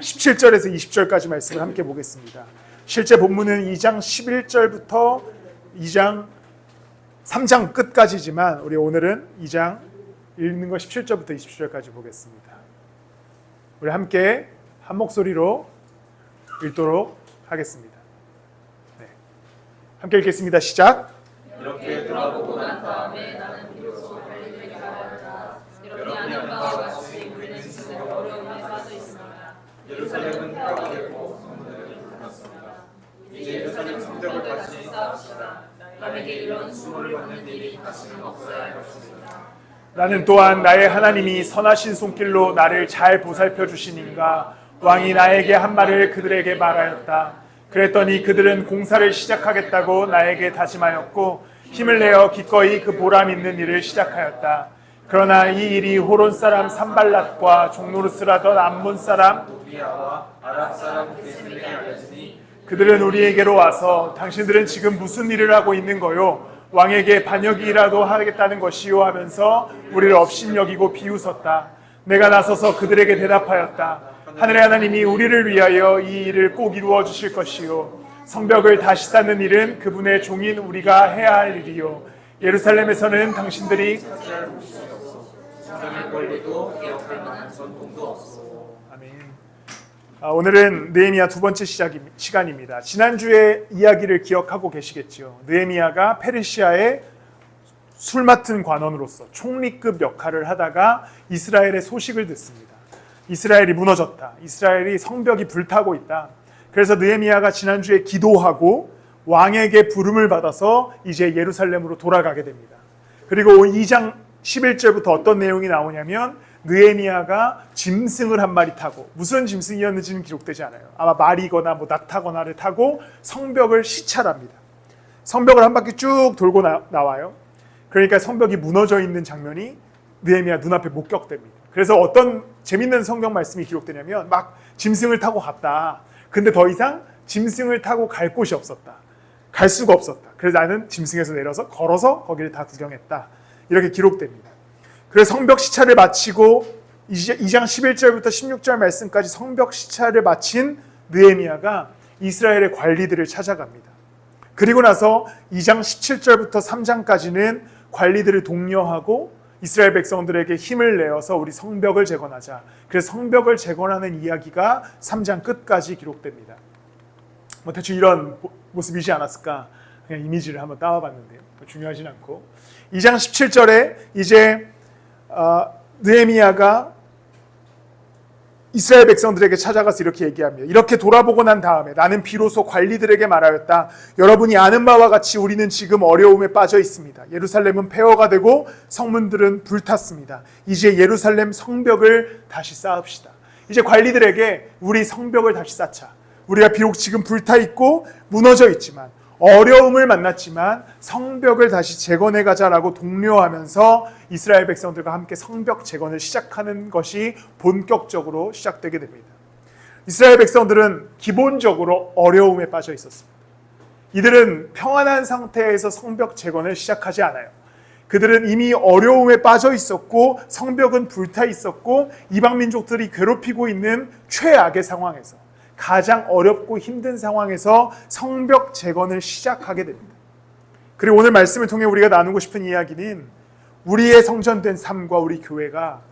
17절에서 20절까지 말씀을 함께 보겠습니다. 실제 본문은 2장 11절부터 2장 3장 끝까지지만 우리 오늘은 2장 읽는 거 17절부터 20절까지 보겠습니다. 우리 함께 한 목소리로 읽도록 하겠습니다. 네. 함께 읽겠습니다. 시작. 이렇게 돌아보고 난 다음에 나는 비로소 관리들에게 말하였다. 여러분이 아는 바와 같이 우리는 지금 어려움에 빠져 있습니다. 예루살렘은 폐허가 되고 성문을 닫았습니다. 이제 예루살렘 성벽을 다시 쌓읍시다. 남에게 이런 수모를 받는 일이 다시는 없어야 할 것입니다. 나는 또한 나의 하나님이 선하신 손길로 나를 잘 보살펴 주시니가 왕이 나에게 한 말을 그들에게 말하였다. 그랬더니 그들은 공사를 시작하겠다고 나에게 다짐하였고 힘을 내어 기꺼이 그 보람 있는 일을 시작하였다. 그러나 이 일이 호론 사람 산발랏과 종노릇을 암몬 사람 도비아와 아랍 사람 게셈에게 알렸으니 그들은 우리에게로 와서 당신들은 지금 무슨 일을 하고 있는 거요? 왕에게 반역이라도 하겠다는 것이요 하면서 우리를 업신여기고 비웃었다. 내가 나서서 그들에게 대답하였다. 하늘의 하나님이 우리를 위하여 이 일을 꼭 이루어 주실 것이요 성벽을 다시 쌓는 일은 그분의 종인 우리가 해야 할 일이요 예루살렘에서는 당신들이 장의 권리도 기억할 만한 전통도 없어. 아멘. 오늘은 느헤미야 두 번째 시간입니다. 지난주에 이야기를 기억하고 계시겠지요. 느헤미야가 페르시아의 술 맡은 관원으로서 총리급 역할을 하다가 이스라엘의 소식을 듣습니다. 이스라엘이 무너졌다. 이스라엘이 성벽이 불타고 있다. 그래서 느헤미야가 지난주에 기도하고 왕에게 부름을 받아서 이제 예루살렘으로 돌아가게 됩니다. 그리고 2장 11절부터 어떤 내용이 나오냐면 느헤미야가 짐승을 한 마리 타고 무슨 짐승이었는지는 기록되지 않아요. 아마 말이거나 낙타거나를 타고 성벽을 시찰합니다. 성벽을 한 바퀴 쭉 돌고 나와요. 그러니까 성벽이 무너져 있는 장면이 느헤미야 눈앞에 목격됩니다. 그래서 어떤 재밌는 성경 말씀이 기록되냐면 막 짐승을 타고 갔다. 근데 더 이상 짐승을 타고 갈 곳이 없었다. 갈 수가 없었다. 그래서 나는 짐승에서 내려서 걸어서 거기를 다 구경했다. 이렇게 기록됩니다. 그래서 성벽 시찰을 마치고 2장 11절부터 16절 말씀까지 성벽 시찰을 마친 느헤미야가 이스라엘의 관리들을 찾아갑니다. 그리고 나서 2장 17절부터 3장까지는 관리들을 독려하고 이스라엘 백성들에게 힘을 내어서 우리 성벽을 재건하자. 그래서 성벽을 재건하는 이야기가 3장 끝까지 기록됩니다. 대충 이런 모습이지 않았을까? 그냥 이미지를 한번 따와봤는데요. 중요하진 않고 2장 17절에 이제 느헤미야가 이스라엘 백성들에게 찾아가서 이렇게 얘기합니다. 이렇게 돌아보고 난 다음에 나는 비로소 관리들에게 말하였다. 여러분이 아는 바와 같이 우리는 지금 어려움에 빠져 있습니다. 예루살렘은 폐허가 되고 성문들은 불탔습니다. 이제 예루살렘 성벽을 다시 쌓읍시다. 이제 관리들에게 우리 성벽을 다시 쌓자. 우리가 비록 지금 불타 있고 무너져 있지만 어려움을 만났지만 성벽을 다시 재건해 가자라고 독려하면서 이스라엘 백성들과 함께 성벽 재건을 시작하는 것이 본격적으로 시작되게 됩니다. 이스라엘 백성들은 기본적으로 어려움에 빠져 있었습니다. 이들은 평안한 상태에서 성벽 재건을 시작하지 않아요. 그들은 이미 어려움에 빠져 있었고 성벽은 불타 있었고 이방 민족들이 괴롭히고 있는 최악의 상황에서 가장 어렵고 힘든 상황에서 성벽 재건을 시작하게 됩니다. 그리고 오늘 말씀을 통해 우리가 나누고 싶은 이야기는 우리의 성전된 삶과 우리 교회가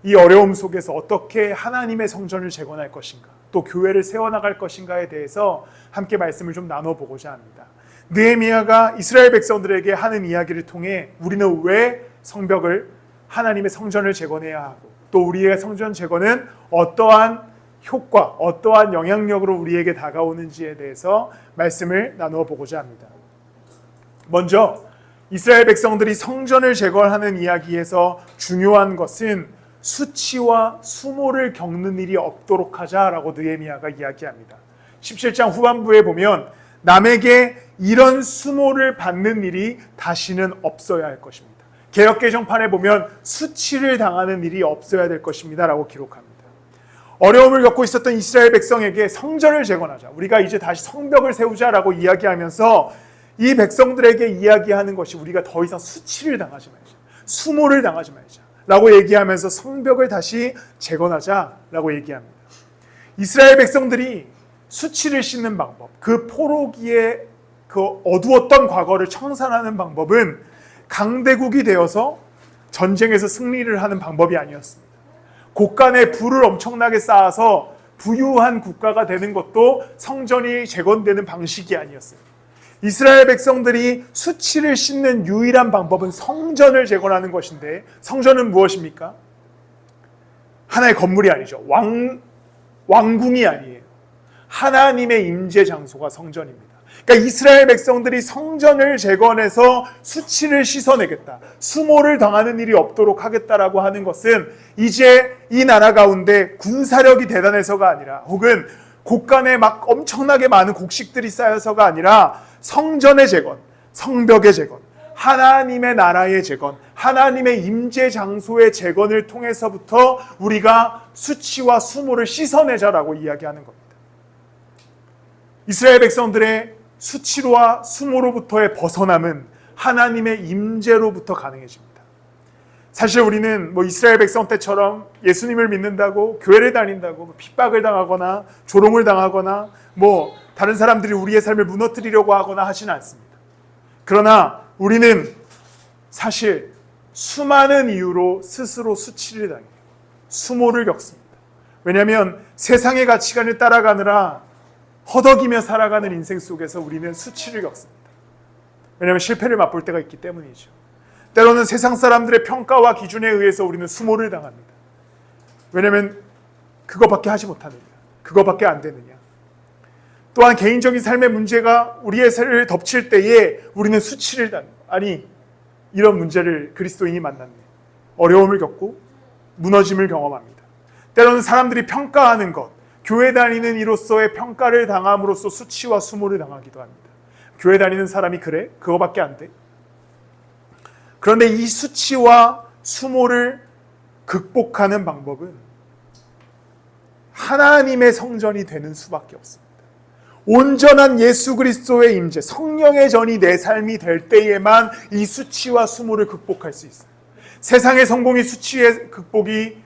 이 어려움 속에서 어떻게 하나님의 성전을 재건할 것인가, 또 교회를 세워나갈 것인가에 대해서 함께 말씀을 좀 나눠보고자 합니다. 느헤미야가 이스라엘 백성들에게 하는 이야기를 통해 우리는 왜 성벽을, 하나님의 성전을 재건해야 하고 또 우리의 성전 재건은 어떠한 효과, 어떠한 영향력으로 우리에게 다가오는지에 대해서 말씀을 나누어 보고자 합니다. 먼저 이스라엘 백성들이 성전을 재건하는 이야기에서 중요한 것은 수치와 수모를 겪는 일이 없도록 하자라고 느헤미야가 이야기합니다. 17장 후반부에 보면 남에게 이런 수모를 받는 일이 다시는 없어야 할 것입니다. 개역개정판에 보면 수치를 당하는 일이 없어야 될 것입니다 라고 기록합니다. 어려움을 겪고 있었던 이스라엘 백성에게 성전을 재건하자, 우리가 이제 다시 성벽을 세우자라고 이야기하면서 이 백성들에게 이야기하는 것이 우리가 더 이상 수치를 당하지 말자, 수모를 당하지 말자 라고 얘기하면서 성벽을 다시 재건하자 라고 얘기합니다. 이스라엘 백성들이 수치를 씻는 방법, 그 포로기에 그 어두웠던 과거를 청산하는 방법은 강대국이 되어서 전쟁에서 승리를 하는 방법이 아니었습니다. 곳간에 불을 엄청나게 쌓아서 부유한 국가가 되는 것도 성전이 재건되는 방식이 아니었습니다. 이스라엘 백성들이 수치를 씻는 유일한 방법은 성전을 재건하는 것인데, 성전은 무엇입니까? 하나의 건물이 아니죠. 왕궁이 아니에요. 하나님의 임재 장소가 성전입니다. 그러니까 이스라엘 백성들이 성전을 재건해서 수치를 씻어내겠다, 수모를 당하는 일이 없도록 하겠다라고 하는 것은 이제 이 나라 가운데 군사력이 대단해서가 아니라, 혹은 곳간에 막 엄청나게 많은 곡식들이 쌓여서가 아니라 성전의 재건, 성벽의 재건, 하나님의 나라의 재건, 하나님의 임재 장소의 재건을 통해서부터 우리가 수치와 수모를 씻어내자라고 이야기하는 겁니다. 이스라엘 백성들의 수치와 수모로부터의 벗어남은 하나님의 임재로부터 가능해집니다. 사실 우리는 이스라엘 백성 때처럼 예수님을 믿는다고 교회를 다닌다고 핍박을 당하거나 조롱을 당하거나 다른 사람들이 우리의 삶을 무너뜨리려고 하거나 하지는 않습니다. 그러나 우리는 사실 수많은 이유로 스스로 수치를 당해요. 수모를 겪습니다. 왜냐하면 세상의 가치관을 따라가느라 허덕이며 살아가는 인생 속에서 우리는 수치를 겪습니다. 왜냐하면 실패를 맛볼 때가 있기 때문이죠. 때로는 세상 사람들의 평가와 기준에 의해서 우리는 수모를 당합니다. 왜냐하면 그거밖에 하지 못하느냐, 그거밖에 안 되느냐. 또한 개인적인 삶의 문제가 우리의 삶을 덮칠 때에 우리는 수치를 당해요. 아니, 이런 문제를 그리스도인이 만났네. 어려움을 겪고 무너짐을 경험합니다. 때로는 사람들이 평가하는 것, 교회 다니는 이로서의 평가를 당함으로써 수치와 수모를 당하기도 합니다. 교회 다니는 사람이 그래? 그거밖에 안 돼? 그런데 이 수치와 수모를 극복하는 방법은 하나님의 성전이 되는 수밖에 없습니다. 온전한 예수 그리스도의 임재, 성령의 전이 내 삶이 될 때에만 이 수치와 수모를 극복할 수 있어요. 세상의 성공이 수치의 극복이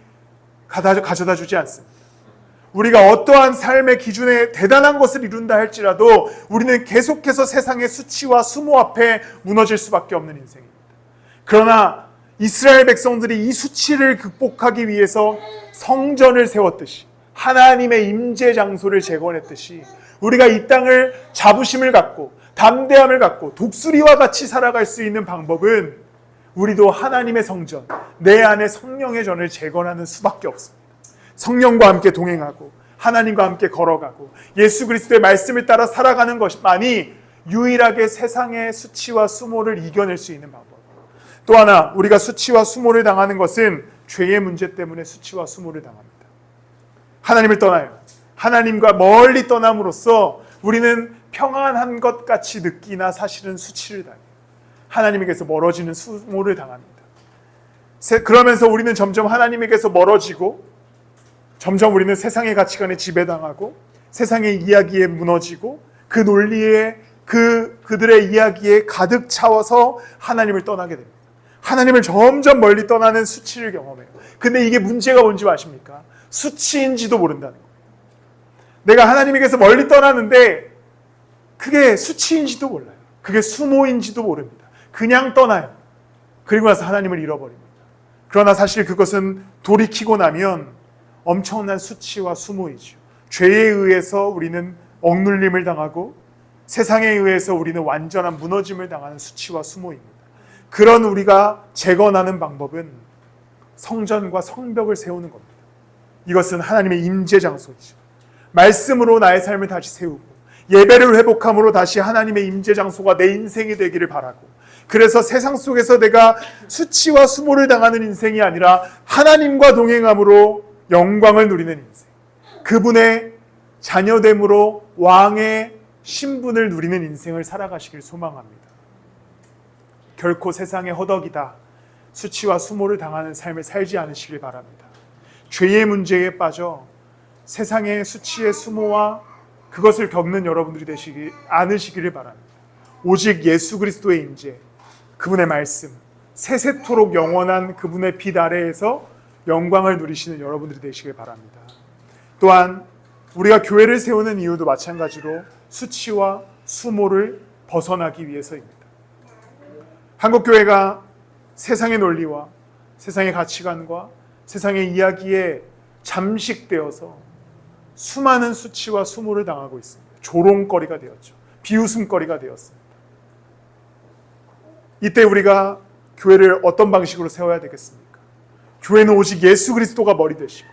가져다 주지 않습니다. 우리가 어떠한 삶의 기준에 대단한 것을 이룬다 할지라도 우리는 계속해서 세상의 수치와 수모 앞에 무너질 수밖에 없는 인생입니다. 그러나 이스라엘 백성들이 이 수치를 극복하기 위해서 성전을 세웠듯이, 하나님의 임재 장소를 재건했듯이, 우리가 이 땅을 자부심을 갖고 담대함을 갖고 독수리와 같이 살아갈 수 있는 방법은 우리도 하나님의 성전, 내 안에 성령의 전을 재건하는 수밖에 없습니다. 성령과 함께 동행하고 하나님과 함께 걸어가고 예수 그리스도의 말씀을 따라 살아가는 것만이 유일하게 세상의 수치와 수모를 이겨낼 수 있는 방법. 또 하나, 우리가 수치와 수모를 당하는 것은 죄의 문제 때문에 수치와 수모를 당합니다. 하나님을 떠나요. 하나님과 멀리 떠남으로써 우리는 평안한 것 같이 느끼나 사실은 수치를 당해요. 하나님에게서 멀어지는 수모를 당합니다. 그러면서 우리는 점점 하나님에게서 멀어지고, 점점 우리는 세상의 가치관에 지배당하고, 세상의 이야기에 무너지고, 그 논리에 그들의 이야기에 가득 차워서 하나님을 떠나게 됩니다. 하나님을 점점 멀리 떠나는 수치를 경험해요. 근데 이게 문제가 뭔지 아십니까? 수치인지도 모른다는 거예요. 내가 하나님에게서 멀리 떠나는데 그게 수치인지도 몰라요. 그게 수모인지도 모릅니다. 그냥 떠나요. 그리고 나서 하나님을 잃어버립니다. 그러나 사실 그것은 돌이키고 나면 엄청난 수치와 수모이죠. 죄에 의해서 우리는 억눌림을 당하고 세상에 의해서 우리는 완전한 무너짐을 당하는 수치와 수모입니다. 그런 우리가 재건하는 방법은 성전과 성벽을 세우는 겁니다. 이것은 하나님의 임재 장소이죠. 말씀으로 나의 삶을 다시 세우고 예배를 회복함으로 다시 하나님의 임재 장소가 내 인생이 되기를 바라고, 그래서 세상 속에서 내가 수치와 수모를 당하는 인생이 아니라 하나님과 동행함으로 영광을 누리는 인생, 그분의 자녀됨으로 왕의 신분을 누리는 인생을 살아가시길 소망합니다. 결코 세상의 허덕이다, 수치와 수모를 당하는 삶을 살지 않으시길 바랍니다. 죄의 문제에 빠져 세상의 수치의 수모와 그것을 겪는 여러분들이 되시지 않으시기를 바랍니다. 오직 예수 그리스도의 임재, 그분의 말씀, 세세토록 영원한 그분의 빛 아래에서 영광을 누리시는 여러분들이 되시길 바랍니다. 또한 우리가 교회를 세우는 이유도 마찬가지로 수치와 수모를 벗어나기 위해서입니다. 한국교회가 세상의 논리와 세상의 가치관과 세상의 이야기에 잠식되어서 수많은 수치와 수모를 당하고 있습니다. 조롱거리가 되었죠. 비웃음거리가 되었습니다. 이때 우리가 교회를 어떤 방식으로 세워야 되겠습니까? 교회는 오직 예수 그리스도가 머리 되시고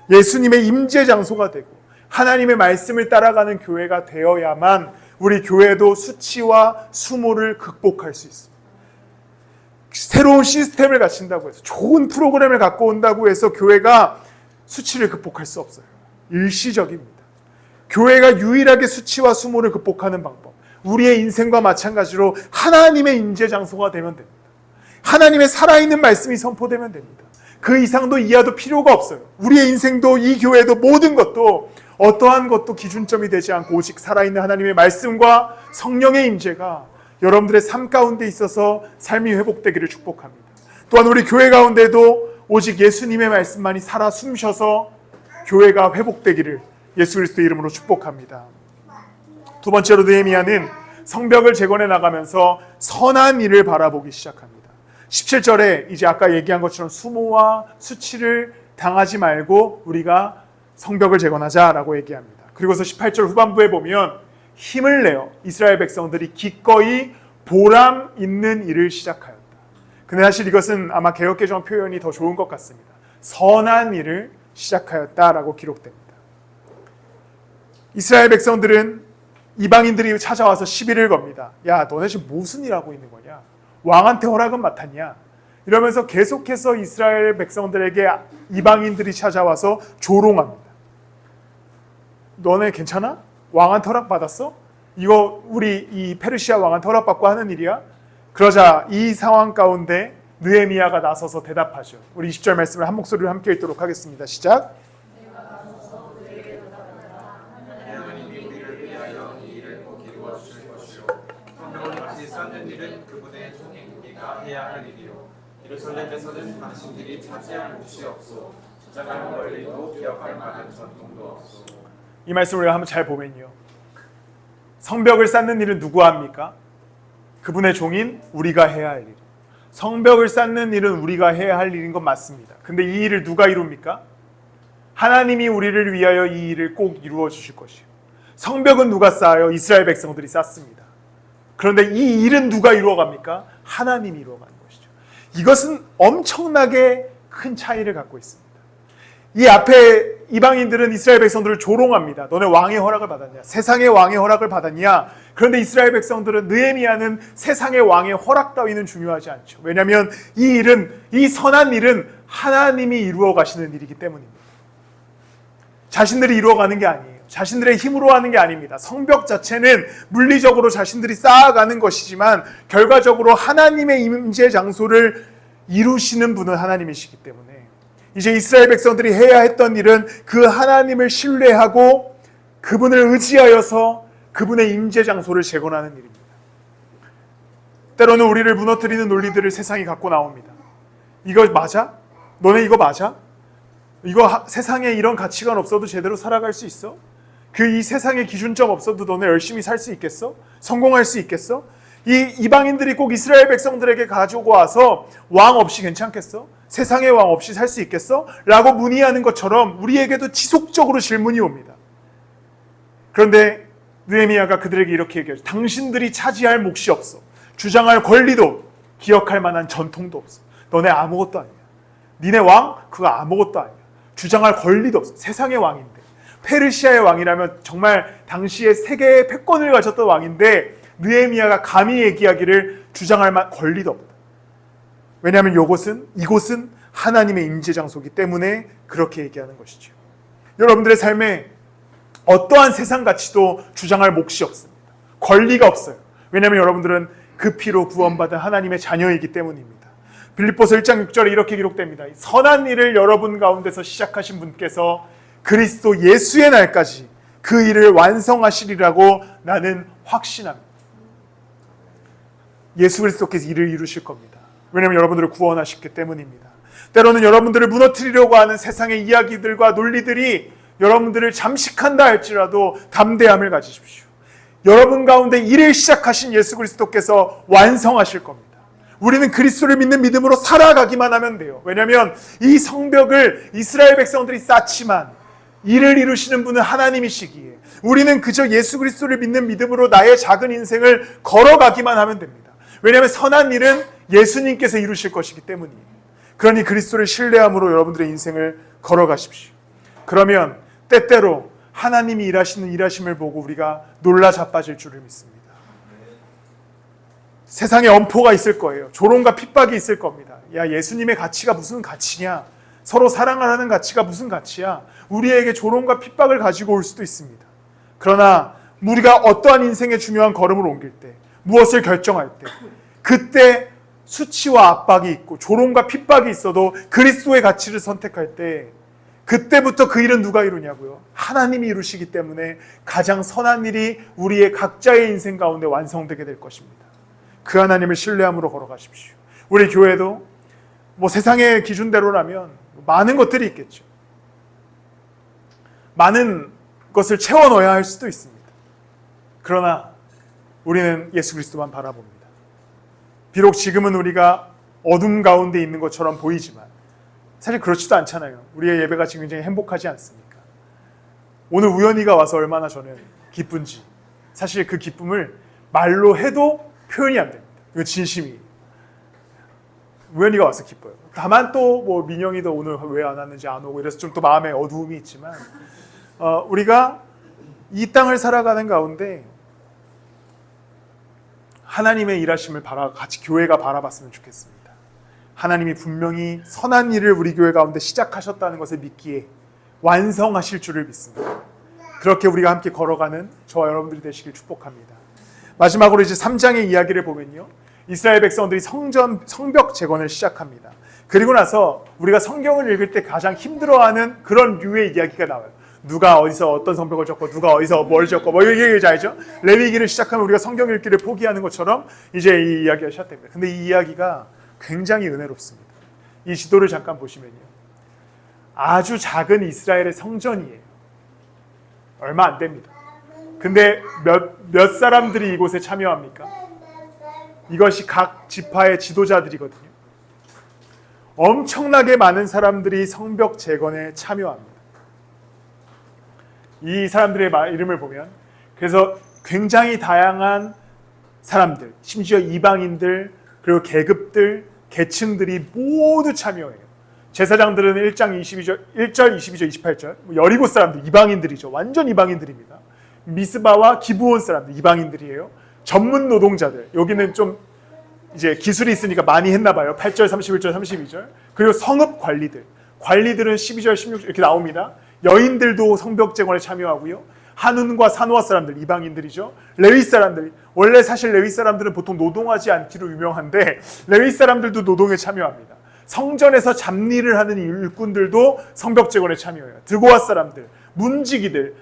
예수님의 임재 장소가 되고 하나님의 말씀을 따라가는 교회가 되어야만 우리 교회도 수치와 수모를 극복할 수 있습니다. 새로운 시스템을 갖춘다고 해서 좋은 프로그램을 갖고 온다고 해서 교회가 수치를 극복할 수 없어요. 일시적입니다. 교회가 유일하게 수치와 수모를 극복하는 방법, 우리의 인생과 마찬가지로 하나님의 임재 장소가 되면 됩니다. 하나님의 살아있는 말씀이 선포되면 됩니다. 그 이상도 이하도 필요가 없어요. 우리의 인생도 이 교회도 모든 것도 어떠한 것도 기준점이 되지 않고 오직 살아있는 하나님의 말씀과 성령의 임재가 여러분들의 삶 가운데 있어서 삶이 회복되기를 축복합니다. 또한 우리 교회 가운데도 오직 예수님의 말씀만이 살아 숨쉬어서 교회가 회복되기를 예수 그리스도의 이름으로 축복합니다. 두 번째로 느헤미야는 성벽을 재건해 나가면서 선한 일을 바라보기 시작합니다. 17절에 이제 아까 얘기한 것처럼 수모와 수치를 당하지 말고 우리가 성벽을 재건하자라고 얘기합니다. 그리고서 18절 후반부에 보면 힘을 내어 이스라엘 백성들이 기꺼이 보람 있는 일을 시작하였다. 근데 사실 이것은 아마 개역개정 표현이 더 좋은 것 같습니다. 선한 일을 시작하였다라고 기록됩니다. 이스라엘 백성들은 이방인들이 찾아와서 시비를 겁니다. 야, 너네 지금 무슨 일 하고 있는 거냐? 왕한테 허락은 맡았냐? 이러면서 계속해서 이스라엘 백성들에게 이방인들이 찾아와서 조롱합니다. 너네 괜찮아? 왕한테 허락 받았어? 이거 우리 이 페르시아 왕한테 허락 받고 하는 일이야? 그러자 이 상황 가운데 느헤미야가 나서서 대답하죠. 우리 20절 말씀을 한 목소리로 함께 읽도록 하겠습니다. 시작. 하나님이 우리를 위하여 이 일을 꼭 이루어 주실 것이요 성벽을 다시 쌓는 일은 그분의 종이가 해야 할 일이요 예루살렘에서는 당신들이 차지할 몫이 없소 주장할 권리도 기억할 만한 전통도 없소. 이 말씀을 한번 잘 보면요, 성벽을 쌓는 일은 누가 합니까? 그분의 종인 우리가 해야 할 일. 성벽을 쌓는 일은 우리가 해야 할 일인 건 맞습니다. 근데 이 일을 누가 이룹니까? 하나님이 우리를 위하여 이 일을 꼭 이루어 주실 것이요. 성벽은 누가 쌓아요? 이스라엘 백성들이 쌓습니다. 그런데 이 일은 누가 이루어갑니까? 하나님이 이루어가는 것이죠. 이것은 엄청나게 큰 차이를 갖고 있습니다. 이 앞에 이방인들은 이스라엘 백성들을 조롱합니다. 너네 왕의 허락을 받았냐? 세상의 왕의 허락을 받았냐? 그런데 이스라엘 백성들은, 느헤미야는 세상의 왕의 허락 따위는 중요하지 않죠. 왜냐하면 이 일은, 이 선한 일은 하나님이 이루어 가시는 일이기 때문입니다. 자신들이 이루어가는 게 아니에요. 자신들의 힘으로 하는 게 아닙니다. 성벽 자체는 물리적으로 자신들이 쌓아가는 것이지만 결과적으로 하나님의 임재 장소를 이루시는 분은 하나님이시기 때문에 이제 이스라엘 백성들이 해야 했던 일은 그 하나님을 신뢰하고 그분을 의지하여서 그분의 임재 장소를 재건하는 일입니다. 때로는 우리를 무너뜨리는 논리들을 세상이 갖고 나옵니다. 이거 맞아? 너네 이거 맞아? 이거 세상에 이런 가치관 없어도 제대로 살아갈 수 있어? 이 세상에 기준점 없어도 너네 열심히 살 수 있겠어? 성공할 수 있겠어? 이 이방인들이 꼭 이스라엘 백성들에게 가지고 와서 왕 없이 괜찮겠어? 세상의 왕 없이 살 수 있겠어? 라고 문의하는 것처럼 우리에게도 지속적으로 질문이 옵니다. 그런데 느헤미야가 그들에게 이렇게 얘기하죠. 당신들이 차지할 몫이 없어. 주장할 권리도, 기억할 만한 전통도 없어. 너네 아무것도 아니야. 니네 왕? 그거 아무것도 아니야. 주장할 권리도 없어. 세상의 왕인데. 페르시아의 왕이라면 정말 당시에 세계의 패권을 가졌던 왕인데 느헤미야가 감히 얘기하기를 주장할 만한 권리도 없다. 왜냐하면 이곳은 하나님의 임재 장소이기 때문에 그렇게 얘기하는 것이죠. 여러분들의 삶에 어떠한 세상 가치도 주장할 몫이 없습니다. 권리가 없어요. 왜냐하면 여러분들은 그 피로 구원받은 하나님의 자녀이기 때문입니다. 빌립보서 1장 6절에 이렇게 기록됩니다. 선한 일을 여러분 가운데서 시작하신 분께서 그리스도 예수의 날까지 그 일을 완성하시리라고 나는 확신합니다. 예수 그리스도께서 일을 이루실 겁니다. 왜냐하면 여러분들을 구원하셨기 때문입니다. 때로는 여러분들을 무너뜨리려고 하는 세상의 이야기들과 논리들이 여러분들을 잠식한다 할지라도 담대함을 가지십시오. 여러분 가운데 일을 시작하신 예수 그리스도께서 완성하실 겁니다. 우리는 그리스도를 믿는 믿음으로 살아가기만 하면 돼요. 왜냐하면 이 성벽을 이스라엘 백성들이 쌓지만 일을 이루시는 분은 하나님이시기에 우리는 그저 예수 그리스도를 믿는 믿음으로 나의 작은 인생을 걸어가기만 하면 됩니다. 왜냐하면 선한 일은 예수님께서 이루실 것이기 때문이에요. 그러니 그리스도를 신뢰함으로 여러분들의 인생을 걸어가십시오. 그러면 때때로 하나님이 일하시는 일하심을 보고 우리가 놀라 자빠질 줄을 믿습니다. 세상에 엄포가 있을 거예요. 조롱과 핍박이 있을 겁니다. 야, 예수님의 가치가 무슨 가치냐? 서로 사랑하라는 가치가 무슨 가치야? 우리에게 조롱과 핍박을 가지고 올 수도 있습니다. 그러나 우리가 어떠한 인생의 중요한 걸음을 옮길 때, 무엇을 결정할 때, 그때 수치와 압박이 있고 조롱과 핍박이 있어도 그리스도의 가치를 선택할 때 그때부터 그 일은 누가 이루냐고요? 하나님이 이루시기 때문에 가장 선한 일이 우리의 각자의 인생 가운데 완성되게 될 것입니다. 그 하나님을 신뢰함으로 걸어가십시오. 우리 교회도 뭐 세상의 기준대로라면 많은 것들이 있겠죠. 많은 것을 채워 넣어야 할 수도 있습니다. 그러나 우리는 예수 그리스도만 바라봅니다. 비록 지금은 우리가 어둠 가운데 있는 것처럼 보이지만 사실 그렇지도 않잖아요. 우리의 예배가 지금 굉장히 행복하지 않습니까? 오늘 우연히가 와서 얼마나 저는 기쁜지, 사실 그 기쁨을 말로 해도 표현이 안 됩니다. 이거 진심이에요. 우연히가 와서 기뻐요. 다만 또 뭐 민영이도 오늘 왜 안 왔는지 안 오고 이래서 좀 또 마음에 어두움이 있지만 우리가 이 땅을 살아가는 가운데 하나님의 일하심을 같이 교회가 바라봤으면 좋겠습니다. 하나님이 분명히 선한 일을 우리 교회 가운데 시작하셨다는 것을 믿기에 완성하실 줄을 믿습니다. 그렇게 우리가 함께 걸어가는 저와 여러분들이 되시길 축복합니다. 마지막으로 이제 3장의 이야기를 보면요, 이스라엘 백성들이 성벽 재건을 시작합니다. 그리고 나서 우리가 성경을 읽을 때 가장 힘들어하는 그런 류의 이야기가 나와요. 누가 어디서 어떤 성벽을 졌고 누가 어디서 뭘 졌고 뭐 이게 알죠? 레위기를 시작하면 우리가 성경 읽기를 포기하는 것처럼 이제 이 이야기가 시작됩니다. 근데 이 이야기가 굉장히 은혜롭습니다. 이 지도를 잠깐 보시면요, 아주 작은 이스라엘의 성전이에요. 얼마 안 됩니다. 근데 몇 사람들이 이곳에 참여합니까? 이것이 각 지파의 지도자들이거든요. 엄청나게 많은 사람들이 성벽 재건에 참여합니다. 이 사람들의 이름을 보면 그래서 굉장히 다양한 사람들, 심지어 이방인들, 그리고 계급들, 계층들이 모두 참여해요. 제사장들은 1장 22절, 1절, 22절, 28절, 여리고 사람들, 이방인들이죠. 완전 이방인들입니다. 미스바와 기브온 사람들, 이방인들이에요. 전문 노동자들, 여기는 좀 이제 기술이 있으니까 많이 했나 봐요. 8절, 31절, 32절. 그리고 성읍 관리들은 12절, 16절 이렇게 나옵니다. 여인들도 성벽 재건에 참여하고요. 한운과 산호아 사람들, 이방인들이죠. 레위 사람들, 원래 사실 레위 사람들은 보통 노동하지 않기로 유명한데 레위 사람들도 노동에 참여합니다. 성전에서 잡일을 하는 일꾼들도 성벽 재건에 참여해요. 드고아 사람들, 문지기들,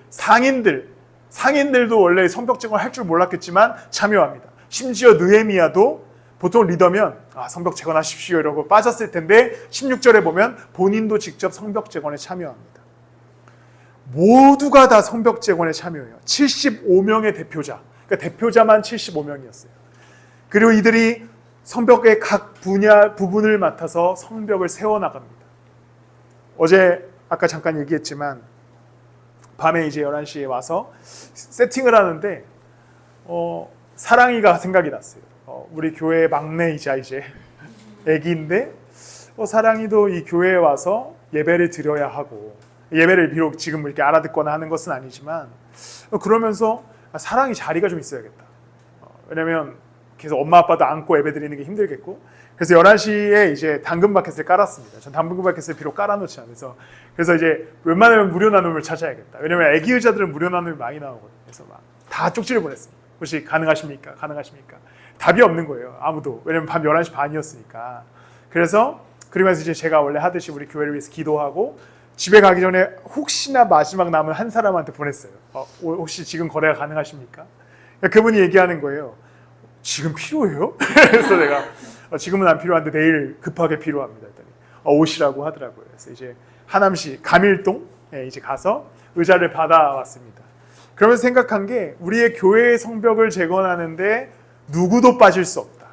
상인들도 원래 성벽 재건을 할 줄 몰랐겠지만 참여합니다. 심지어 느헤미야도 보통 리더면 성벽 재건하십시오 이러고 빠졌을 텐데 16절에 보면 본인도 직접 성벽 재건에 참여합니다. 모두가 다 성벽 재건에 참여해요. 75명의 대표자, 그러니까 대표자만 75명이었어요. 그리고 이들이 성벽의 각 부분을 맡아서 성벽을 세워나갑니다. 어제 아까 잠깐 얘기했지만 밤에 이제 11시에 와서 세팅을 하는데 사랑이가 생각이 났어요. 우리 교회 막내이자 이제 애기인데 사랑이도 이 교회에 와서 예배를 드려야 하고, 예배를 비록 지금 이렇게 알아듣거나 하는 것은 아니지만 그러면서 사랑이 자리가 좀 있어야겠다. 왜냐면 계속 엄마 아빠도 안고 예배 드리는 게 힘들겠고, 그래서 11시에 이제 당근마켓을 깔았습니다. 전 당근마켓을 비록 깔아놓지 않아서 그래서 이제 웬만하면 무료 나눔을 찾아야겠다. 왜냐면 애기 의자들은 무료 나눔이 많이 나오거든요. 그래서 막 다 쪽지를 보냈습니다. 혹시 가능하십니까? 답이 없는 거예요. 아무도. 왜냐면 밤 11시 반이었으니까. 그래서 그리고 나서 이제 제가 원래 하듯이 우리 교회를 위해서 기도하고 집에 가기 전에 혹시나 마지막 남은 한 사람한테 보냈어요. 혹시 지금 거래가 가능하십니까? 그분이 얘기하는 거예요. 지금 필요해요? 그래서 내가 지금은 안 필요한데 내일 급하게 필요합니다. 했더니 오시라고 하더라고요. 그래서 이제 하남시 감일동에 이제 가서 의자를 받아왔습니다. 그러면서 생각한 게 우리의 교회의 성벽을 재건하는데 누구도 빠질 수 없다.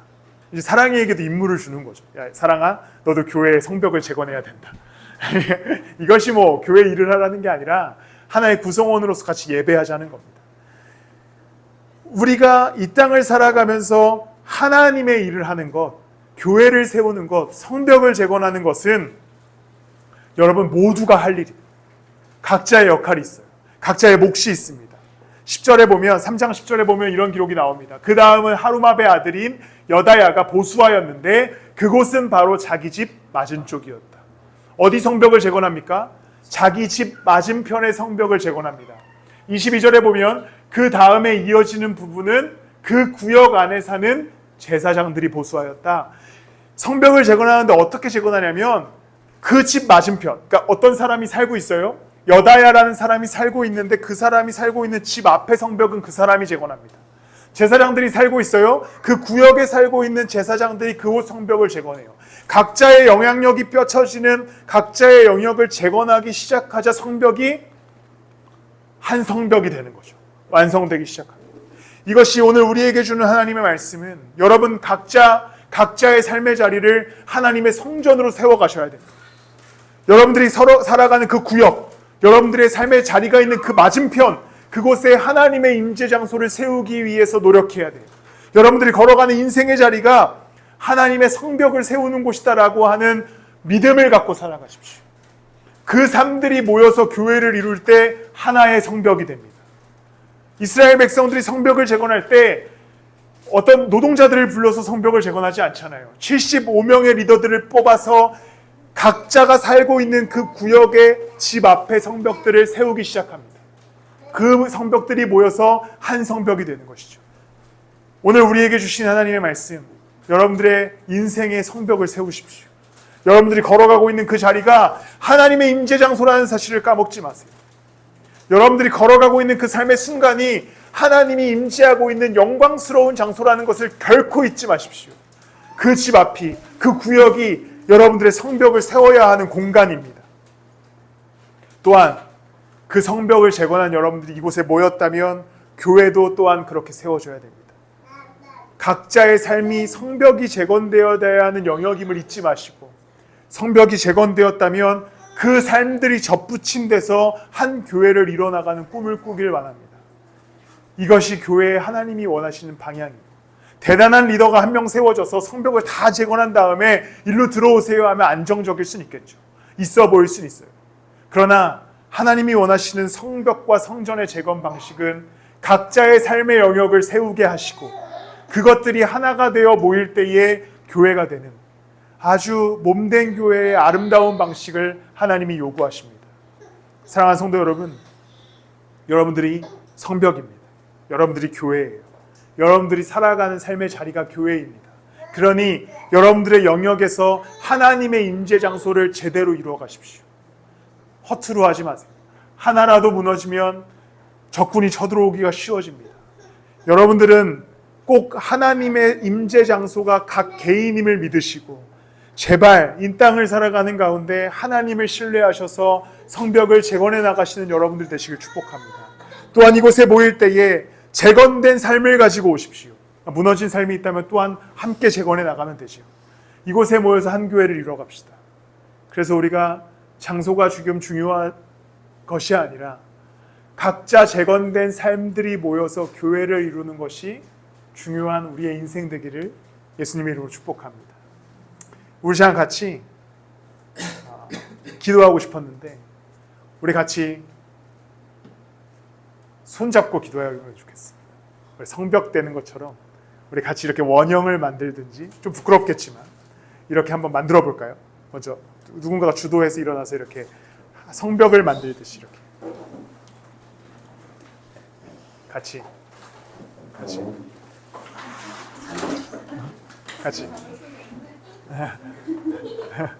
이제 사랑이에게도 임무를 주는 거죠. 야, 사랑아, 너도 교회의 성벽을 재건해야 된다. 이것이 뭐 교회 일을 하라는 게 아니라 하나의 구성원으로서 같이 예배하자는 겁니다. 우리가 이 땅을 살아가면서 하나님의 일을 하는 것, 교회를 세우는 것, 성벽을 재건하는 것은 여러분 모두가 할 일이에요. 각자의 역할이 있어요. 각자의 몫이 있습니다. 10절에 보면 3장 10절에 보면 이런 기록이 나옵니다. 그 다음은 하루마베 아들인 여다야가 보수하였는데 그곳은 바로 자기 집 맞은쪽이었다. 어디 성벽을 재건합니까? 자기 집 맞은편의 성벽을 재건합니다. 22절에 보면 그 다음에 이어지는 부분은 그 구역 안에 사는 제사장들이 보수하였다. 성벽을 재건하는데 어떻게 재건하냐면 그 집 맞은편, 그러니까 어떤 사람이 살고 있어요. 여다야라는 사람이 살고 있는데 그 사람이 살고 있는 집 앞에 성벽은 그 사람이 재건합니다. 제사장들이 살고 있어요. 그 구역에 살고 있는 제사장들이 그곳 성벽을 재건해요. 각자의 영향력이 펼쳐지는 각자의 영역을 재건하기 시작하자 성벽이 한 성벽이 되는 거죠. 완성되기 시작합니다. 이것이 오늘 우리에게 주는 하나님의 말씀은 여러분 각자의 삶의 자리를 하나님의 성전으로 세워가셔야 됩니다. 여러분들이 서로 살아가는 그 구역, 여러분들의 삶의 자리가 있는 그 맞은편, 그곳에 하나님의 임재 장소를 세우기 위해서 노력해야 돼요. 여러분들이 걸어가는 인생의 자리가 하나님의 성벽을 세우는 곳이다라고 하는 믿음을 갖고 살아가십시오. 그 삶들이 모여서 교회를 이룰 때 하나의 성벽이 됩니다. 이스라엘 백성들이 성벽을 재건할 때 어떤 노동자들을 불러서 성벽을 재건하지 않잖아요. 75명의 리더들을 뽑아서 각자가 살고 있는 그 구역의 집 앞에 성벽들을 세우기 시작합니다. 그 성벽들이 모여서 한 성벽이 되는 것이죠. 오늘 우리에게 주신 하나님의 말씀, 여러분들의 인생의 성벽을 세우십시오. 여러분들이 걸어가고 있는 그 자리가 하나님의 임재 장소라는 사실을 까먹지 마세요. 여러분들이 걸어가고 있는 그 삶의 순간이 하나님이 임재하고 있는 영광스러운 장소라는 것을 결코 잊지 마십시오. 그 집 앞이, 그 구역이 여러분들의 성벽을 세워야 하는 공간입니다. 또한 그 성벽을 재건한 여러분들이 이곳에 모였다면 교회도 또한 그렇게 세워줘야 됩니다. 각자의 삶이 성벽이 재건되어야 하는 영역임을 잊지 마시고 성벽이 재건되었다면 그 삶들이 접붙인 데서 한 교회를 이뤄나가는 꿈을 꾸길 바랍니다. 이것이 교회의 하나님이 원하시는 방향입니다. 대단한 리더가 한 명 세워져서 성벽을 다 재건한 다음에 일로 들어오세요 하면 안정적일 수는 있겠죠. 있어 보일 수는 있어요. 그러나 하나님이 원하시는 성벽과 성전의 재건 방식은 각자의 삶의 영역을 세우게 하시고 그것들이 하나가 되어 모일 때에 교회가 되는 아주 몸된 교회의 아름다운 방식을 하나님이 요구하십니다. 사랑하는 성도 여러분, 여러분들이 성벽입니다. 여러분들이 교회예요. 여러분들이 살아가는 삶의 자리가 교회입니다. 그러니 여러분들의 영역에서 하나님의 임재 장소를 제대로 이루어 가십시오. 허투루 하지 마세요. 하나라도 무너지면 적군이 쳐들어오기가 쉬워집니다. 여러분들은 꼭 하나님의 임재 장소가 각 개인임을 믿으시고 제발 이 땅을 살아가는 가운데 하나님을 신뢰하셔서 성벽을 재건해 나가시는 여러분들 되시길 축복합니다. 또한 이곳에 모일 때에 재건된 삶을 가지고 오십시오. 무너진 삶이 있다면 또한 함께 재건해 나가면 되죠. 이곳에 모여서 한 교회를 이뤄갑시다. 그래서 우리가 장소가 지금 중요한 것이 아니라 각자 재건된 삶들이 모여서 교회를 이루는 것이 중요한 우리의 인생 되기를 예수님의 이름으로 축복합니다. 우리 시간 같이 기도하고 싶었는데 우리 같이 손잡고 기도하면 좋겠습니다. 성벽 되는 것처럼 우리 같이 이렇게 원형을 만들든지 좀 부끄럽겠지만 이렇게 한번 만들어 볼까요? 먼저 누군가가 주도해서 일어나서 이렇게 성벽을 만들듯이 이렇게 같이